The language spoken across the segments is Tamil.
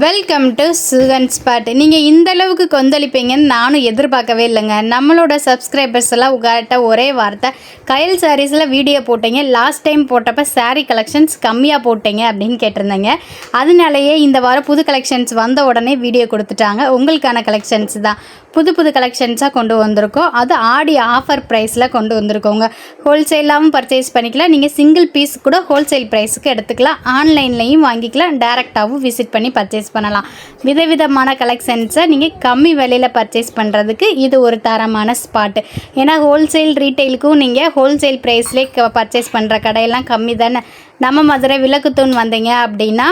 Welcome to Sugan spot. நீங்கள் இந்த அளவுக்கு கொந்தளிப்பீங்கன்னு நானும் எதிர்பார்க்கவே இல்லைங்க. நம்மளோட சப்ஸ்கிரைபர்ஸ் எல்லாம் உங்கள்கிட்ட ஒரே வார்த்தை, கயல் சாரீஸில் வீடியோ போட்டீங்க, லாஸ்ட் டைம் போட்டப்போ சாரீ கலெக்ஷன்ஸ் கம்மியாக போட்டீங்க அப்படின்னு கேட்டிருந்தேங்க. அதனாலேயே இந்த வாரம் புது கலெக்ஷன்ஸ் வந்த உடனே வீடியோ கொடுத்துட்டாங்க. உங்களுக்கான கலெக்ஷன்ஸ் தான் புது கலெக்ஷன்ஸாக கொண்டு வந்திருக்கோம். அது ஆடி ஆஃபர் ப்ரைஸில் கொண்டு வந்திருக்கோங்க. ஹோல்சேலாகவும் பர்ச்சேஸ் பண்ணிக்கலாம், நீங்கள் சிங்கிள் பீஸ் கூட ஹோல்சேல் ப்ரைஸுக்கு எடுத்துக்கலாம், ஆன்லைன்லேயும் வாங்கிக்கலாம், டேரெக்டாகவும் விசிட் பண்ணி பர்ச்சேஸ் பண்ணலாம். விதவிதமான கலெக்ஷன்ஸை நீங்கள் கம்மி விலையில் பர்ச்சேஸ் பண்ணுறதுக்கு இது ஒரு தரமான ஸ்பாட்டு. ஏன்னா ஹோல்சேல் ரீட்டெயிலுக்கும் நீங்கள் ஹோல்சேல் ப்ரைஸ்லேயே பர்ச்சேஸ் பண்ணுற கடையெல்லாம் கம்மி தானே. நம்ம மதுரை விளக்குத்தூண் வந்தீங்க அப்படின்னா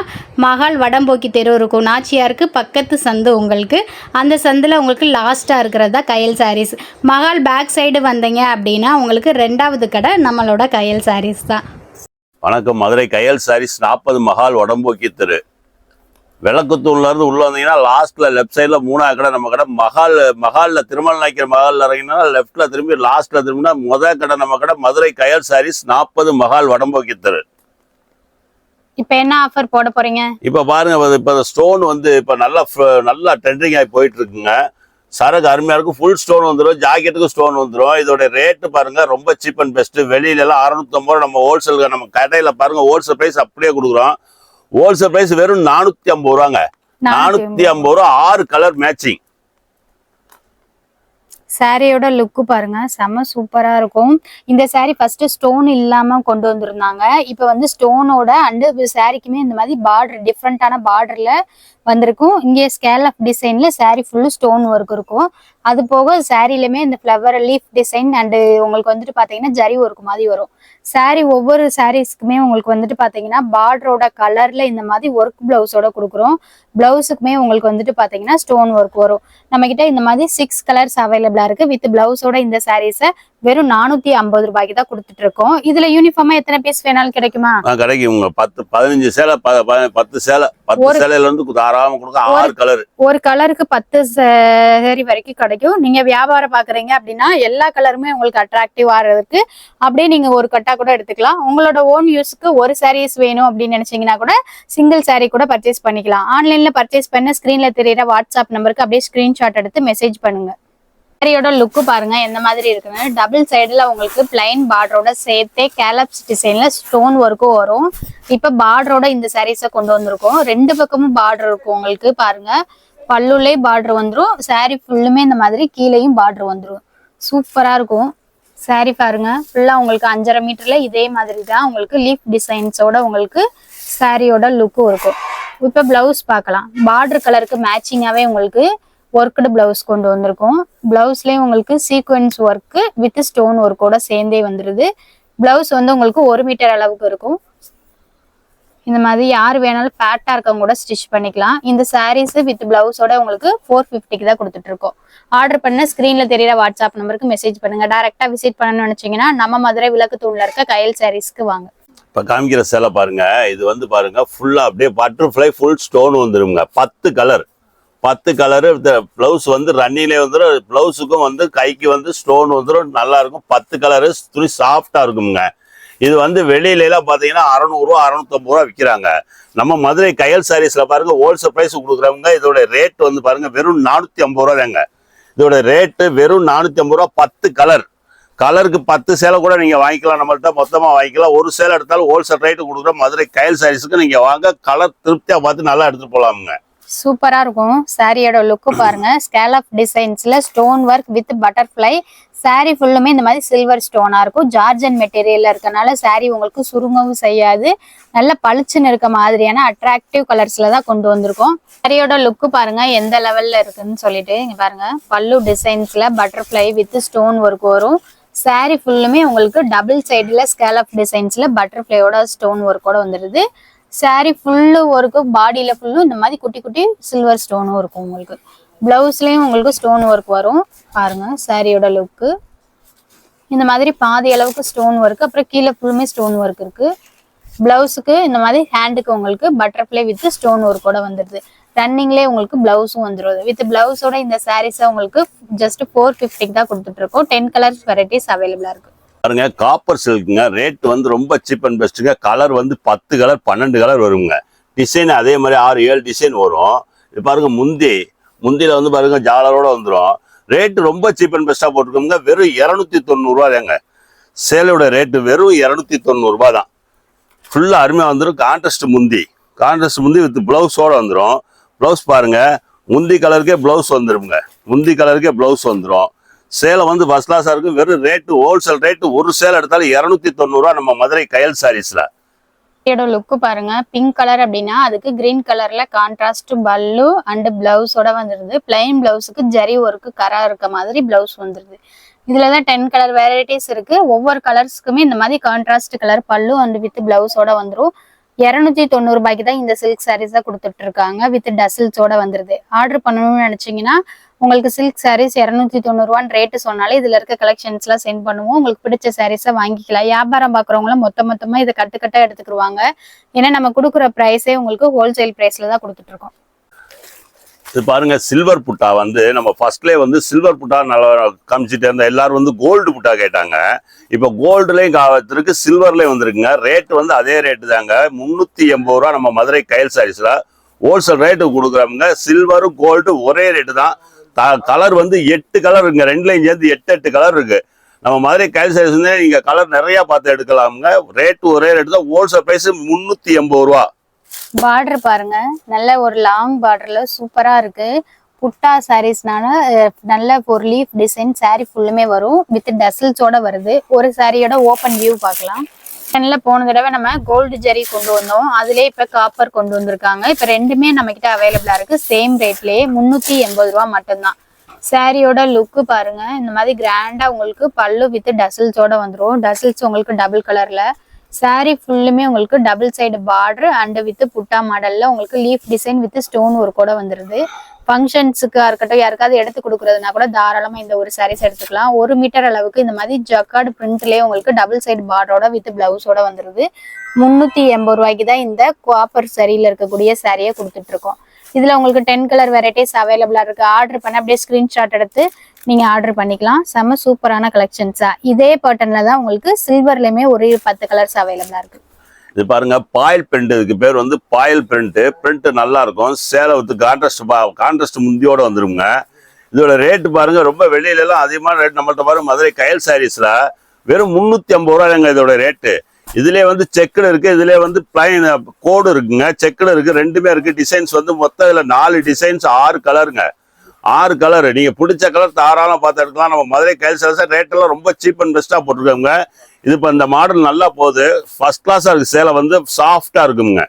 மகால் வடம்போக்கி தெரு இருக்கும், நாச்சியாருக்கு பக்கத்து சந்து. உங்களுக்கு அந்த சந்தில் உங்களுக்கு லாஸ்ட்டாக இருக்கிறதா கயல் சாரீஸ். மகால் பேக் சைடு வந்தீங்க அப்படின்னா உங்களுக்கு ரெண்டாவது கடை நம்மளோட கயல் சாரீஸ் தான். வணக்கம். மதுரை கயல் சாரீஸ் 40 மகால் வடம்போக்கி தெரு. விளக்குத்தூண்லேருந்து உள்ளே வந்தீங்கன்னா லாஸ்ட்டில் லெஃப்ட் சைடில் 3வது கடை நம்ம கடை. மகாலில் திருமல் நாய்க்கிற மகாலில் இறங்கினா லெஃப்ட்டில் திரும்பி லாஸ்ட்டில் திரும்பினா முதல் கடை நம்ம கடை மதுரை கயல் சாரீஸ் 40 மகால் வடம்போக்கி தெரு. இப்போ என்ன ஆஃபர் போட போறீங்க? இப்போ பாருங்க, இப்போ ஸ்டோன் வந்து இப்போ நல்லா ட்ரெண்டிங் ஆகி போயிட்டு இருக்குங்க. சரக்கு அருமையாக இருக்கும். ஃபுல் ஸ்டோன் வந்துடும், ஜாக்கெட்டுக்கு ஸ்டோன் வந்துடும். இதோட ரேட்டு பாருங்க ரொம்ப சீப் அண்ட் பெஸ்ட். வெளியிலலாம் 650 ரூபா, நம்ம ஹோல்சேல் நம்ம கடையில் பாருங்க ஹோல்சேல் ப்ரைஸ் அப்படியே கொடுக்குறோம். ஹோல்சேல் ப்ரைஸ் வெறும் 450 ரூபாங்க. 450 ரூபா, 6 கலர் மேட்சிங். சாரியோட லுக்கு பாருங்க, செம்ம சூப்பரா இருக்கும். இந்த சாரி ஃபர்ஸ்ட் ஸ்டோன் இல்லாம கொண்டு வந்திருந்தாங்க. இப்போ வந்து ஸ்டோனோட அண்டு சாரிக்குமே இந்த மாதிரி பார்டர் டிஃப்ரெண்டான பார்டர்ல வந்திருக்கும். இங்கே ஸ்கேல் ஆஃப் டிசைன்ல சாரி ஃபுல்லு ஸ்டோன் ஒர்க் இருக்கும். அது போக சாரிலுமே இந்த ஃப்ளவர் லீஃப் டிசைன் அண்டு உங்களுக்கு வந்துட்டு பாத்தீங்கன்னா ஜரி ஒர்க் மாதிரி வரும். சாரி ஒவ்வொரு சாரீஸ்க்குமே உங்களுக்கு வந்துட்டு பாத்தீங்கன்னா பார்டரோட கலர்ல இந்த மாதிரி ஒர்க் பிளவுஸோட கொடுக்குறோம். பிளவுஸுக்குமே உங்களுக்கு வந்துட்டு பாத்தீங்கன்னா ஸ்டோன் ஒர்க் வரும். நம்ம கிட்ட இந்த மாதிரி 6 கலர்ஸ் அவைலபிளா இருக்கு. வித் பிளவுஸோட இந்த சாரீஸை வெறும் 450 ரூபாய்க்கு தான் கொடுத்துட்டு இருக்கோம். இதுல யூனிஃபார்மா எத்தனை பீஸ் வேணாலும் கிடைக்குமா? கிடைக்கும். 10-15 சேலை, 10 சேலை, 10 சேலையில இருந்து தாராளமா கொடுக்க 6 கலர். ஒரு கலருக்கு 10 சேரி வரைக்கும் கிடைக்கும். நீங்க வியாபாரம் பாக்குறீங்க அப்படின்னா எல்லா கலருமே உங்களுக்கு அட்ராக்டிவ் ஆகிறதுக்கு அப்படியே நீங்க ஒரு கட்டா கூட எடுத்துக்கலாம். உங்களோட ஓன் யூஸ்க்கு ஒரு சாரீஸ் வேணும் அப்படின்னு நினைச்சீங்கன்னா கூட சிங்கிள் சாரீ கூட பர்ச்சேஸ் பண்ணிக்கலாம். ஆன்லைன்ல பர்ச்சேஸ் பண்ண ஸ்கிரீன்ல தெரியற வாட்ஸ்அப் நம்பருக்கு அப்படியே ஸ்கிரீன்ஷாட் எடுத்து மெசேஜ் பண்ணுங்க. சாரியோட லுக்கு பாருங்க எந்த மாதிரி இருக்குன்னு. டபுள் சைடுல உங்களுக்கு பிளைன் பார்டரோட சேர்த்தே கேலப்ஸ் டிசைன்ல ஸ்டோன் ஒர்க்கும் வரும். இப்ப பார்டரோட இந்த சாரீஸை கொண்டு வந்திருக்கோம். 2 பக்கமும் பார்டர் இருக்கும் உங்களுக்கு பாருங்க. பல்லுலே பார்டர் வந்துடும், சாரி ஃபுல்லுமே இந்த மாதிரி கீழேயும் பார்டர் வந்துடும். சூப்பரா இருக்கும் சாரி பாருங்க. ஃபுல்லா உங்களுக்கு 5.5 மீட்டர்ல இதே மாதிரி தான் உங்களுக்கு லீஃப் டிசைன்ஸோட உங்களுக்கு சாரியோட லுக்கும் இருக்கும். இப்ப பிளவுஸ் பார்க்கலாம். பார்டர் கலருக்கு மேட்சிங்காவே உங்களுக்கு ஒர்க்டு பிளவுஸ் கொண்டு வந்திருக்கும். பிளவுஸ்லயும் உங்களுக்கு சீக்வன்ஸ் ஒர்க்கு வித் ஸ்டோன் ஒர்க்கோட சேர்ந்தே வந்துருது. பிளவுஸ் வந்து உங்களுக்கு 1 மீட்டர் அளவுக்கு இருக்கும். இந்த மாதிரி யார் வேணாலும் ஃபேட்டா இருக்கவங்க கூட ஸ்டிச் பண்ணிக்கலாம். இந்த சாரீஸ் வித் பிளவுஸோட உங்களுக்கு 450க்கு தான் கொடுத்துட்டு இருக்கோம். ஆர்டர் பண்ண ஸ்கிரீன்ல தெரியற வாட்ஸ்அப் நம்பருக்கு மெசேஜ் பண்ணுங்க. டைரக்டா விசிட் பண்ணணும்னு நினைச்சீங்கன்னா நம்ம மதுரை விளக்குத்தூண்ல இருக்க கயல் சாரீஸ்க்கு வாங்க. இப்ப காமிக்கிற சேலை பாருங்க, இது வந்து பாருங்க ஃபுல்லா அப்படியே பட்டர்ஃப்ளை ஃபுல் ஸ்டோன் வந்துருங்க. 10 கலர், 10 கலரு. பிளவுஸ் வந்து ரன்னிலே வந்துடும். பிளவுஸுக்கும் வந்து கைக்கு வந்து ஸ்டோன் வந்துடும். நல்லா இருக்கும். 10 கலரு. துணி சாஃப்டா இருக்குங்க. இது வந்து வெளியிலாம் பாத்தீங்கன்னா 600 ரூபா 650 ரூபா விற்கிறாங்க. நம்ம மதுரை கயல் சாரீஸ்ல பாருங்க ஹோல்சேல் பிரைஸ் கொடுக்குறவங்க. இதோட ரேட் வந்து பாருங்க வெறும் 450 ரூபா தாங்க. இதோட ரேட்டு வெறும் 450 ரூபா. 10 கலர். கலருக்கு 10 சேலை கூட நீங்க வாங்கிக்கலாம். நம்மள்ட்ட மொத்தமா வாங்கிக்கலாம். ஒரு சேலை எடுத்தாலும் ஹோல்சேல் ரேட்டு கொடுக்குற மதுரை கயல் சாரீஸுக்கு நீங்க வாங்க. கலர் திருப்தியா பார்த்து நல்லா எடுத்துட்டு போலாமுங்க. சூப்பரா இருக்கும். சாரியோட லுக்கு பாருங்க. ஸ்கேல் ஆஃப் டிசைன்ஸ்ல stone work with butterfly. Sari ஃபுல்லுமே இந்த மாதிரி சில்வர் ஸ்டோனா இருக்கும். ஜார்ஜன் மெட்டீரியல்ல இருக்கனால சாரி உங்களுக்கு சுருங்கவும் செய்யாது. நல்ல பளிச்சுன்னு இருக்க மாதிரியான அட்ராக்டிவ் கலர்ஸ்ல தான் கொண்டு வந்திருக்கோம். சாரியோட லுக்கு பாருங்க எந்த லெவல்ல இருக்குன்னு சொல்லிட்டு இங்க பாருங்க. பல்லு டிசைன்ஸ்ல பட்டர்ஃப்ளை வித் ஸ்டோன் ஒர்க் வரும். சாரி ஃபுல்லுமே உங்களுக்கு டபுள் சைடுல ஸ்கேல் ஆஃப் டிசைன்ஸ்ல பட்டர்ஃப்ளையோட ஸ்டோன் ஒர்க்கோட வந்துடுது. சாரி ஃபுல்லு ஒர்க்கு, பாடியில ஃபுல்லும் இந்த மாதிரி குட்டி குட்டி சில்வர் ஸ்டோனும் இருக்கும். உங்களுக்கு பிளவுஸ்லயும் உங்களுக்கு ஸ்டோன் ஒர்க் வரும். பாருங்க சாரியோட லுக்கு இந்த மாதிரி பாதி அளவுக்கு ஸ்டோன் ஒர்க், அப்புறம் கீழே ஃபுல்லுமே ஸ்டோன் ஒர்க் இருக்கு. பிளவுஸுக்கு இந்த மாதிரி ஹேண்டுக்கு உங்களுக்கு பட்டர்ஃப்ளை வித் ஸ்டோன் ஒர்க்கோட வந்துடுது. ரன்னிங்லேயே உங்களுக்கு பிளவுஸும் வந்துடும். வித் பிளவுஸோட இந்த சாரீஸை உங்களுக்கு ஜஸ்ட் 450க்கு தான் கொடுத்துட்டு இருக்கோம். 10 கலர்ஸ் வெரைட்டிஸ் அவைலபிளா இருக்கு. பாருங்க காப்பர் சில்க்குங்க. ரேட் வந்து ரொம்ப சீப் அண்ட் பெஸ்ட்டுங்க. கலர் வந்து 10 கலர் 12 கலர் வருங்க. டிசைன் அதே மாதிரி 6-7 டிசைன் வரும். இது பாருங்க முந்தியில வந்து பாருங்க ஜாலரோட வந்துடும். ரேட்டு ரொம்ப சீப் அண்ட் பெஸ்ட்டாக போட்டிருக்கோங்க. வெறும் 290 தாங்க. சேலையோட ரேட்டு வெறும் 290 தான். ஃபுல்லாக அருமையாக வந்துடும். கான்ட்ராஸ்ட் முந்தி வித் ப்ளவுஸோட வந்துடும். ப்ளவுஸ் பாருங்க, முந்தி கலருக்கே ப்ளவுஸ் வந்துடும். சேலை வந்து ஃபர்ஸ்ட் கிளாஸாக இருக்கும். வெறும் ரேட்டு ஹோல்சேல் ரேட்டு ஒரு சேலை எடுத்தாலும் 290 நம்ம மதுரை கயல் சாரீஸ்ல. லுக்கு பாருங்க, பிங்க் கலர் அப்படின்னா அதுக்கு கிரீன் கலர்ல கான்ட்ராஸ்ட் பல்லு அண்ட் பிளவுஸோட வந்துருது. பிளைன் பிளவுஸுக்கு ஜரி ஒர்க்கு கரா இருக்க மாதிரி பிளவுஸ் வந்துருது. இதுலதான் 10 கலர் வெரைட்டிஸ் இருக்கு. ஒவ்வொரு கலர்ஸ்க்குமே இந்த மாதிரி கான்ட்ராஸ்ட் கலர் பல்லு அண்ட் வித் பிளவுஸோட வந்துடும். 290 ரூபாய்க்கு தான் இந்த சில்க் சாரீஸா கொடுத்துட்டு இருக்காங்க. வித் டசில்ஸோட வந்துருது. ஆர்டர் பண்ணணும்னு நினைச்சீங்கன்னா உங்களுக்கு சில்க் சாரீஸ் 290 ரேட்டு சொன்னாலே இதுல இருக்க கலெக்ஷன்ஸ் எல்லாம் சென்ட் பண்ணுவோம். உங்களுக்கு பிடிச்ச சாரீஸை வாங்கிக்கலாம். வியாபாரம் பாக்குறவங்களும் மொத்தமா இதை கட்டுக்கட்டா எடுத்துக்கிடுவாங்க. ஏன்னா நம்ம கொடுக்குற பிரைஸே உங்களுக்கு ஹோல்சேல் பிரைஸ்ல தான் கொடுத்துட்டு இருக்கோம். இது பாருங்க, சில்வர் புட்டா வந்து நம்ம ஃபர்ஸ்ட்லேயே வந்து சில்வர் புட்டா நல்லா காமிச்சிட்டு இருந்த எல்லாரும் வந்து கோல்டு புட்டா கேட்டாங்க. இப்போ கோல்டுலேயும் இருக்கு, சில்வர்லேயும் வந்துருக்குங்க. ரேட்டு வந்து அதே ரேட்டு தாங்க. 380 ரூபா நம்ம மதுரை கயல் சாரீஸ்ல ஹோல்சேல் ரேட்டு கொடுக்குறாங்க. சில்வரும் கோல்டு ஒரே ரேட்டு தான். கலர் வந்து 8 கலர் இருக்குங்க. ரெண்டுலையும் சேர்ந்து 8 கலர் இருக்கு. நம்ம மதுரை கயல் சாரீஸ் வந்து நீங்க கலர் நிறைய பார்த்து எடுக்கலாமுங்க. ரேட்டு ஒரே ரேட்டு தான். ஹோல்சேல் பிரைஸ் 380 ரூபா. பார்டர் பாருங்க, நல்ல ஒரு லாங் பார்டர்ல சூப்பரா இருக்கு. புட்டா சாரீஸ்னால நல்ல ஒரு லீஃப் டிசைன் சாரீ ஃபுல்லுமே வரும். வித் டசில்ஸோட வருது. ஒரு சாரியோட ஓப்பன் வியூ பார்க்கலாம். போன தடவை நம்ம கோல்டு ஜெரி கொண்டு வந்தோம். அதுலயே இப்ப காப்பர் கொண்டு வந்திருக்காங்க. இப்ப ரெண்டுமே நம்ம கிட்ட அவைலபிளா இருக்கு. சேம் ரேட்லயே 380 ரூபா மட்டும்தான். சாரியோட லுக்கு பாருங்க, இந்த மாதிரி கிராண்டா உங்களுக்கு பல்லு வித் டசில்ஸோட வந்துடும். டசில்ஸ் உங்களுக்கு டபுள் கலர்ல. சாரி ஃபுல்லுமே உங்களுக்கு double side border and with புட்டா மாடல்ல உங்களுக்கு லீஃப் டிசைன் வித் ஸ்டோன் ஒர்க்கோட வந்துருது. ஃபங்க்ஷன்ஸுக்கு இருக்கட்டும், யாருக்காவது எடுத்து கொடுக்குறதுனா கூட தாராளமா இந்த ஒரு சாரீஸ் எடுத்துக்கலாம். 1 மீட்டர் அளவுக்கு இந்த மாதிரி ஜக்கார்டு பிரிண்ட்லயே உங்களுக்கு டபுள் சைடு பார்டரோட வித் பிளவுஸோட வந்துருது. 380 ரூபாய்க்கு தான் இந்த காப்பர் சரியில இருக்கக்கூடிய சாரியை கொடுத்துட்டு இருக்கோம். இதுல உங்களுக்கு 10 கலர் வெரைட்டிஸ் அவைலபிளா இருக்கு. ஆர்டர் பண்ண அப்படியே ஸ்கிரீன்ஷாட் எடுத்து நீங்க ஆர்டர் பண்ணிக்கலாம். செம்ம சூப்பரான கலெக்ஷன்ஸா. இதே பேட்டர்ன்ல தான் உங்களுக்கு சில்வர்லயுமே ஒரு 10 கலர்ஸ் அவைலபிளா இருக்கு. இது பாருங்க, பாயில் பிரிண்ட். இதுக்கு பேர் வந்து பாயில் பிரிண்ட் நல்லா இருக்கும். சேலை வந்து கான்ட்ராஸ்ட் முந்தியோட வந்துருங்க. இதோட ரேட்டு பாருங்க, ரொம்ப வெளியில எல்லாம் அதிகமான ரேட். நம்மள்ட்ட பாருங்க மதுரை கயல் சாரீஸ்ல வெறும் 350 ரூபாய்ங்க இதோட ரேட்டு. இதுலயே வந்து செக்குடு இருக்கு, இதுலயே வந்து பிளைன் கோடு இருக்குங்க, செக்குடு இருக்கு, ரெண்டுமே இருக்கு. டிசைன்ஸ் வந்து மொத்தம் இதுல 4 டிசைன்ஸ் 6 கலருங்க. 6 கலர். நீங்க பிடிச்ச கலர் தாராளம் பார்த்து எடுக்கலாம். நம்ம மதுரை கயல் சாரீஸ் ரேட் எல்லாம் ரொம்ப சீப் அண்ட் பெஸ்டா போட்டிருக்காங்க. இது இப்போ இந்த மாடல் நல்லா போகுது. ஃபர்ஸ்ட் கிளாஸா இருக்கு. சேலை வந்து சாஃப்டா இருக்குங்க.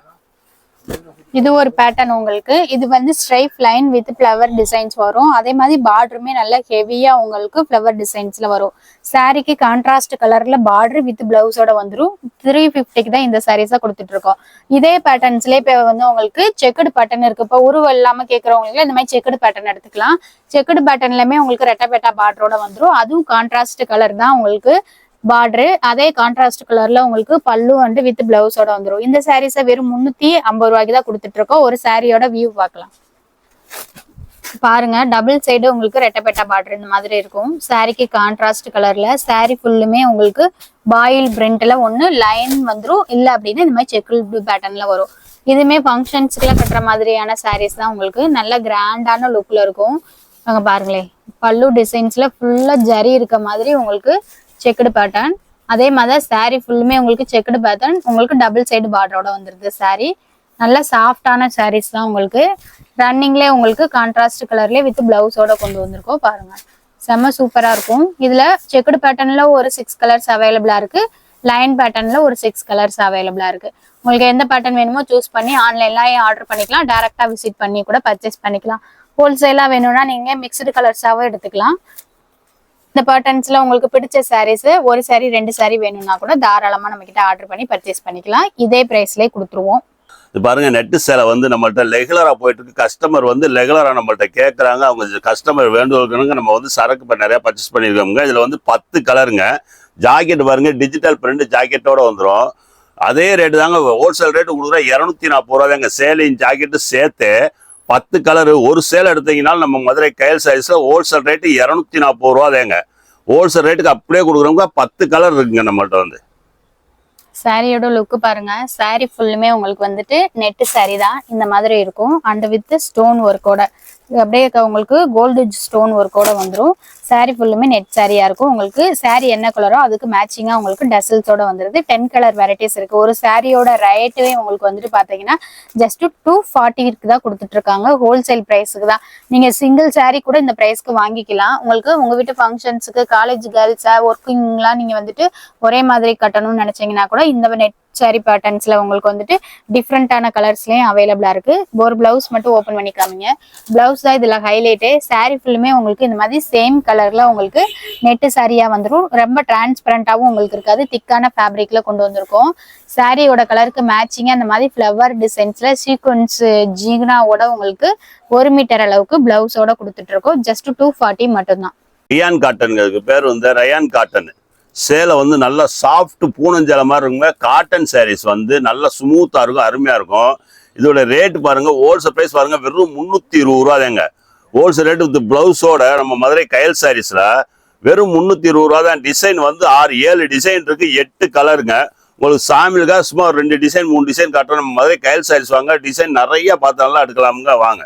இது ஒரு பேட்டர்ன் உங்களுக்கு. இது வந்து stripe line with flower designs வரும். அதே மாதிரி பார்டருமே நல்ல ஹெவியா உங்களுக்கு ஃப்ளவர் டிசைன்ஸ்ல வரும். சாரிக்கு கான்ட்ராஸ்ட் கலர்ல பார்டர் வித் பிளவுஸோட வந்துடும். 350க்கு தான் இந்த சாரீஸா கொடுத்துட்டு இருக்கோம். இதே பேட்டர்ன்ஸ்ல இப்ப வந்து உங்களுக்கு செக்குடு பேட்டர்ன் இருக்கு. இப்போ உருவம் இல்லாம கேட்கறவங்களுக்கு இந்த மாதிரி செக்குடு பேட்டர்ன் எடுத்துக்கலாம். செக்குடு பேட்டர்ன்லயுமே உங்களுக்கு ரெட்டை பார்டரோட வந்துடும். அதுவும் கான்ட்ராஸ்ட் கலர் தான் உங்களுக்கு பார்டரு. அதே கான்ட்ராஸ்ட் கலர்ல உங்களுக்கு பல்லு வந்து வித் பிளவுஸோட வந்துடும். இந்த சாரீஸை வெறும் 350 ரூபாய்க்கு தான் கொடுத்துட்டு இருக்கோம். ஒரு சாரியோட வியூ பார்க்கலாம். பாருங்க, டபுள் சைடு உங்களுக்கு ரெட்டை பார்டர் இந்த மாதிரி இருக்கும். சாரிக்கு கான்ட்ராஸ்ட் கலர்ல. சாரி ஃபுல்லுமே உங்களுக்கு பாயில் பிரிண்ட்ல ஒண்ணு லைன் வந்துடும். இல்ல அப்படின்னா இந்த மாதிரி செக்குல் பேட்டர்ன்ல வரும். இதுமே ஃபங்க்ஷன்ஸ்க்குலாம் கட்டுற மாதிரியான சாரீஸ் தான். உங்களுக்கு நல்ல கிராண்டான லுக்ல இருக்கும். அங்க பாருங்களேன், பல்லு டிசைன்ஸ்ல ஃபுல்லா ஜரி இருக்க மாதிரி உங்களுக்கு செக்குடு பேட்டர்ன். அதே மாதிரி சாரி ஃபுல்லுமே உங்களுக்கு செக்குடு பேட்டர்ன், உங்களுக்கு டபுள் சைடு பார்டரோட வந்துருது. சாரி நல்ல சாஃப்டான சாரீஸ் தான். உங்களுக்கு ரன்னிங்லேயே உங்களுக்கு கான்ட்ராஸ்ட் கலர்லேயே வித் பிளவுஸோட கொண்டு வந்திருக்கோம். பாருங்க, செம்ம சூப்பரா இருக்கும். இதுல செக்குடு பேட்டர்ன்ல ஒரு 6 கலர்ஸ் அவைலபிளா இருக்கு. லைன் பேட்டர்ன்ல ஒரு 6 கலர்ஸ் அவைலபிளா இருக்கு. உங்களுக்கு எந்த பேட்டர்ன் வேணுமோ சூஸ் பண்ணி ஆன்லைன்ல ஆர்டர் பண்ணிக்கலாம். டைரக்டா விசிட் பண்ணி கூட பர்ச்சேஸ் பண்ணிக்கலாம். ஹோல்சேலா வேணும்னா நீங்க மிக்ஸ்டு கலர்ஸாவும் எடுத்துக்கலாம். இந்த பேட்டர்ன்ஸ்ல உங்களுக்கு பிடிச்ச சாரீஸ் ஒரு சாரி 2 சாரி வேணும்னா கூட தாராளமா நம்ம கிட்ட ஆர்டர் பண்ணி பர்ச்சேஸ் பண்ணிக்கலாம். இதே பிரைஸ்லயே கொடுத்துருவோம். இது பாருங்க, நெட்டு சேலை வந்து நம்மள்ட்ட ரெகுலரா போயிட்டு இருக்கு. கஸ்டமர் வந்து ரெகுலரா நம்மள்ட்ட கேட்கறாங்க. அவங்க கஸ்டமர் வேண்டுதலுக்கு நம்ம வந்து சரக்கு இப்போ நிறைய பர்ச்சேஸ் பண்ணியிருக்கோங்க. இதுல வந்து 10 கலருங்க. ஜாக்கெட் பாருங்க, டிஜிட்டல் பிரிண்ட் ஜாக்கெட்டோட வந்துடும். அதே ரேட்டு தாங்க. ஹோல்சேல் ரேட்டு கொடுக்குற 240 ரூபா தாங்க. சேலையும் ஜாக்கெட்டு சேர்த்து 10 கலரு. ஒரு சேலை எடுத்தீங்கன்னாலும் நம்ம மதுரை கயல் சாரீஸ்ல ஹோல்சேல் ரேட்டு 240 ரூபா தாங்க. ஹோல்சேல் ரேட்டுக்கு அப்படியே கொடுக்குறவங்க 10 கலர் இருக்குங்க நம்மள்ட்ட வந்து. சாரியோட லுக்கு பாருங்க. சாரி ஃபுல்லுமே உங்களுக்கு வந்துட்டு நெட் சாரி தான் இந்த மாதிரி இருக்கும். அண்ட் வித் ஸ்டோன் ஒர்க்கோட அப்படியே உங்களுக்கு கோல்டு ஸ்டோன் ஒர்க்கோட வந்துடும். சாரி ஃபுல்லுமே நெட் சாரியா இருக்கும். உங்களுக்கு சாரி என்ன கலரோ அதுக்கு மேட்சிங்கா உங்களுக்கு டசல்ஸோட வந்துருது. 10 கலர் வெரைட்டிஸ் இருக்கு. ஒரு சாரியோட ரேட்டுவே உங்களுக்கு வந்துட்டு பாத்தீங்கன்னா ஜஸ்ட் 240 தான் கொடுத்துட்டு இருக்காங்க. ஹோல்சேல் பிரைஸுக்கு தான். நீங்க சிங்கிள் சாரி கூட இந்த பிரைஸ்க்கு வாங்கிக்கலாம். உங்களுக்கு உங்க வீட்டு ஃபங்க்ஷன்ஸுக்கு, காலேஜ் கேர்ள்ஸா, ஒர்க்கிங்லாம் நீங்க வந்துட்டு ஒரே மாதிரி கட்டணும்னு நினைச்சீங்கன்னா கூட இந்த நெட் சாரி பேட்டர்ன்ஸ்ல உங்களுக்கு வந்துட்டு டிஃப்ரெண்டான கலர்ஸ்லயும் அவைலபிளா இருக்கு. ஒரு பிளவுஸ் மட்டும் ஓபன் பண்ணி காமிங்க. பிளவுஸ் தான் இதுல ஹைலைட்டு. சாரி ஃபுல்லுமே உங்களுக்கு இந்த மாதிரி சேம் கலர்ல உங்களுக்கு நெட்டு சாரியா வந்துடும். ரொம்ப டிரான்ஸ்பரண்டாவும் உங்களுக்கு இருக்காது. திக்கான ஃபேப்ரிக்ல கொண்டு வந்திருக்கோம். சாரியோட கலருக்கு மேட்சிங்கா அந்த மாதிரி ஃபிளவர் டிசைன்ஸ்ல சீக்வன்ஸ் ஜீக்னாவோட உங்களுக்கு 1 மீட்டர் அளவுக்கு பிளவுஸோட கொடுத்துட்டு இருக்கோம். ஜஸ்ட் 240 மட்டும்தான். ரயான் காட்டனுக்கு பேர் வந்து ரயான் காட்டன். சேலை வந்து நல்லா சாஃப்ட் பூனஞ்சல மாதிரி இருக்குங்க. காட்டன் சாரீஸ் வந்து நல்லா ஸ்மூத்தா இருக்கும், அருமையா இருக்கும். இதோட ரேட் பாருங்க, ஹோல்சேல் பிரைஸ் பாருங்க, வெறும் 320 ரூபா தாங்க. ஹோல்சேல் ரேட் வித் பிளவுஸோட நம்ம மதுரை கயல் சாரீஸ்ல வெறும் 320 ரூபா தான். டிசைன் வந்து 6-7 டிசைன் இருக்கு, 8 கலருங்க. உங்களுக்கு சாமிலுக்காக சும்மா 2 டிசைன் 3 டிசைன் காட்டுறோம். நம்ம மதுரை கயல் சாரீஸ் வாங்க, டிசைன் நிறைய பார்த்தாலும் எடுக்கலாமுங்க, வாங்க.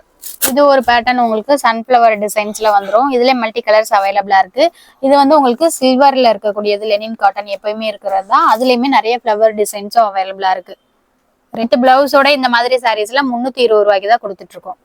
இது ஒரு பேட்டர்ன் உங்களுக்கு சன்ஃபிளவர் டிசைன்ஸ்ல வந்துடும். இதுல மல்டி கலர்ஸ் அவைலபிளா இருக்கு. இது வந்து உங்களுக்கு சில்வர்ல இருக்கக்கூடியது லெனின் காட்டன் எப்பயுமே இருக்கிறது தான். அதுலயுமே நிறைய ஃபிளவர் டிசைன்ஸும் அவைலபிளா இருக்கு. ரெண்டு பிளவுஸோட இந்த மாதிரி சாரீஸ்ல 320 ரூபாய்க்கு தான் கொடுத்துட்டு இருக்கோம்.